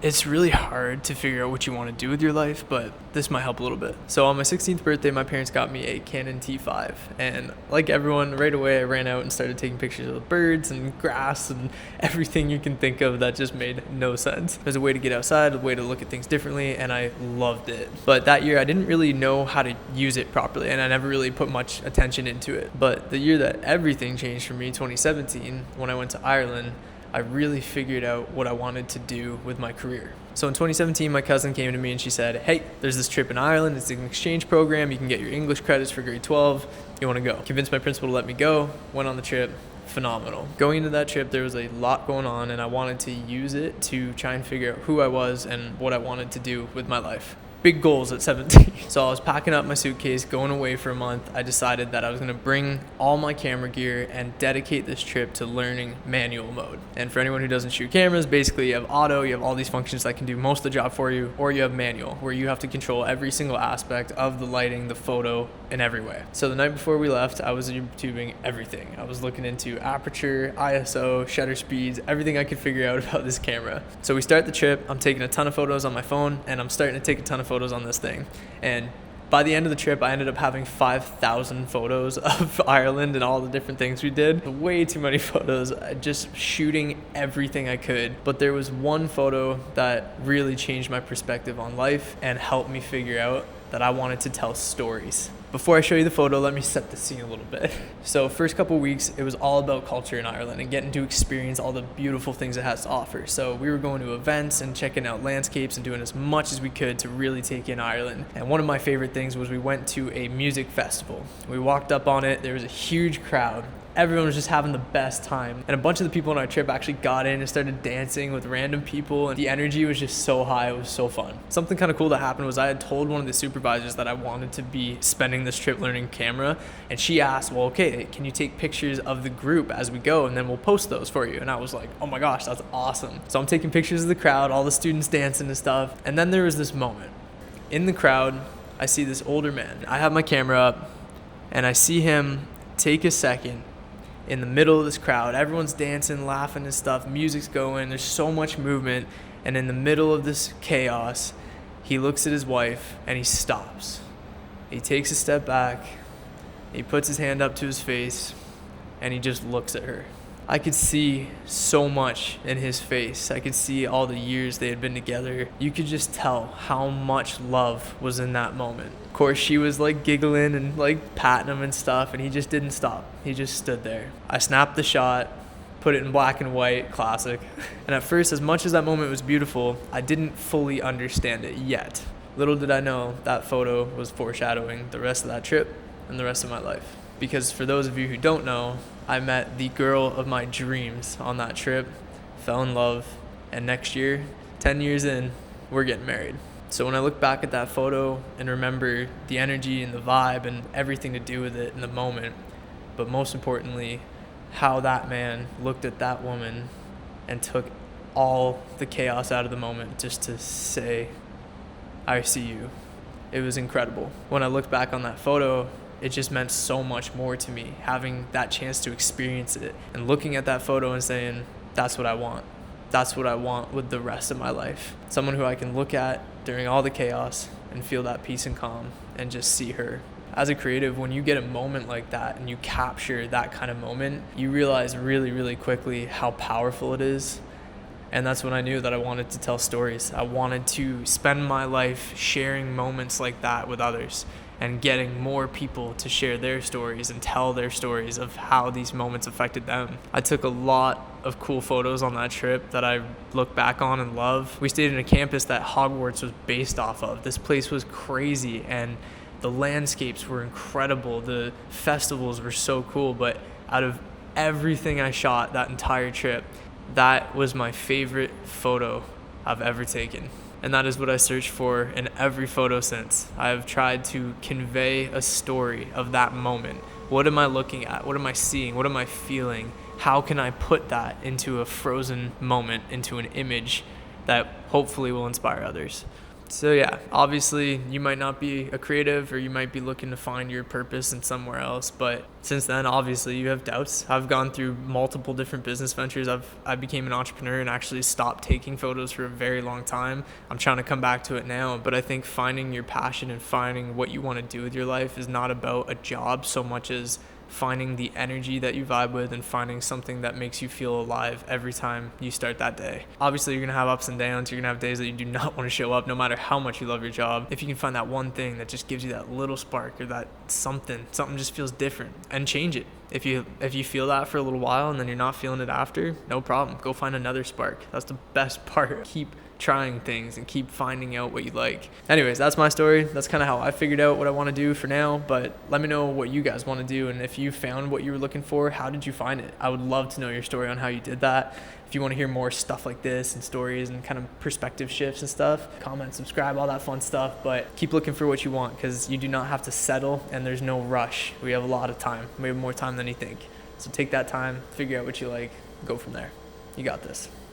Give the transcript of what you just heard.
It's really hard to figure out what you want to do with your life, but this might help a little bit. So on my 16th birthday, my parents got me a Canon T5, and like everyone, right away I ran out and started taking pictures of birds and grass and everything you can think of that just made no sense. It was a way to get outside, a way to look at things differently, and I loved it. But that year I didn't really know how to use it properly, and I never really put much attention into it. But the year that everything changed for me, 2017, when I went to Ireland, I really figured out what I wanted to do with my career. So in 2017, my cousin came to me and she said, hey, there's this trip in Ireland. It's an exchange program. You can get your English credits for grade 12. You want to go? Convinced my principal to let me go. Went on the trip. Phenomenal. Going into that trip, there was a lot going on, and I wanted to use it to try and figure out who I was and what I wanted to do with my life. Big goals at 17. So I was packing up my suitcase, going away for a month. I decided that I was going to bring all my camera gear and dedicate this trip to learning manual mode. And for anyone who doesn't shoot cameras, basically you have auto, you have all these functions that can do most of the job for you, or you have manual, where you have to control every single aspect of the lighting, the photo, in every way. So the night before we left, I was YouTubing everything. I was looking into aperture, ISO, shutter speeds, everything I could figure out about this camera. So we start the trip, I'm taking a ton of photos on my phone, and I'm starting to take a ton of photos on this thing. And by the end of the trip, I ended up having 5,000 photos of Ireland and all the different things we did. Way too many photos, just shooting everything I could. But there was one photo that really changed my perspective on life and helped me figure out that I wanted to tell stories. Before I show you the photo, let me set the scene a little bit. So first couple weeks, it was all about culture in Ireland and getting to experience all the beautiful things it has to offer. So we were going to events and checking out landscapes and doing as much as we could to really take in Ireland. And one of my favorite things was we went to a music festival. We walked up on it, there was a huge crowd. Everyone was just having the best time. And a bunch of the people on our trip actually got in and started dancing with random people, and the energy was just so high. It was so fun. Something kind of cool that happened was I had told one of the supervisors that I wanted to be spending this trip learning camera, and she asked, well, okay, can you take pictures of the group as we go, and then we'll post those for you? And I was like, oh my gosh, that's awesome. So I'm taking pictures of the crowd, all the students dancing and stuff, and then there was this moment. In the crowd, I see this older man. I have my camera up, and I see him take a second in the middle of this crowd. Everyone's dancing, laughing and stuff, music's going, there's so much movement, and in the middle of this chaos, he looks at his wife and he stops. He takes a step back, he puts his hand up to his face, and he just looks at her. I could see so much in his face. I could see all the years they had been together. You could just tell how much love was in that moment. Of course, she was like giggling and like patting him and stuff, and he just didn't stop. He just stood there. I snapped the shot, put it in black and white, classic. And at first, as much as that moment was beautiful, I didn't fully understand it yet. Little did I know that photo was foreshadowing the rest of that trip and the rest of my life. Because for those of you who don't know, I met the girl of my dreams on that trip, fell in love, and next year, 10 years in, we're getting married. So when I look back at that photo and remember the energy and the vibe and everything to do with it in the moment, but most importantly, how that man looked at that woman and took all the chaos out of the moment just to say, I see you. It was incredible. When I look back on that photo, it just meant so much more to me, having that chance to experience it and looking at that photo and saying, that's what I want. That's what I want with the rest of my life. Someone who I can look at during all the chaos and feel that peace and calm and just see her. As a creative, when you get a moment like that and you capture that kind of moment, you realize really, really quickly how powerful it is. And that's when I knew that I wanted to tell stories. I wanted to spend my life sharing moments like that with others and getting more people to share their stories and tell their stories of how these moments affected them. I took a lot of cool photos on that trip that I look back on and love. We stayed in a campus that Hogwarts was based off of. This place was crazy, and the landscapes were incredible. The festivals were so cool, but out of everything I shot that entire trip, that was my favorite photo I've ever taken. And that is what I searched for in every photo since. I have tried to convey a story of that moment. What am I looking at? What am I seeing? What am I feeling? How can I put that into a frozen moment, into an image that hopefully will inspire others? So yeah, obviously you might not be a creative or you might be looking to find your purpose in somewhere else, but since then obviously you have doubts. I've gone through multiple different business ventures. I became an entrepreneur and actually stopped taking photos for a very long time. I'm trying to come back to it now, but I think finding your passion and finding what you want to do with your life is not about a job so much as finding the energy that you vibe with and finding something that makes you feel alive every time you start that day. Obviously, you're gonna have ups and downs. You're gonna have days that you do not want to show up, no matter how much you love your job. If you can find that one thing that just gives you that little spark or that something just feels different, and change it. If you feel that for a little while and then you're not feeling it after, no problem. Go find another spark. That's the best part. Keep trying things and keep finding out what you like. Anyways, that's my story. That's kind of how I figured out what I want to do for now, but let me know what you guys want to do, and if you found what you were looking for, how did you find it? I would love to know your story on how you did that. If you want to hear more stuff like this and stories and kind of perspective shifts and stuff, comment, subscribe, all that fun stuff, but keep looking for what you want, because you do not have to settle and there's no rush. We have a lot of time. We have more time than you think. So take that time, figure out what you like, go from there. You got this.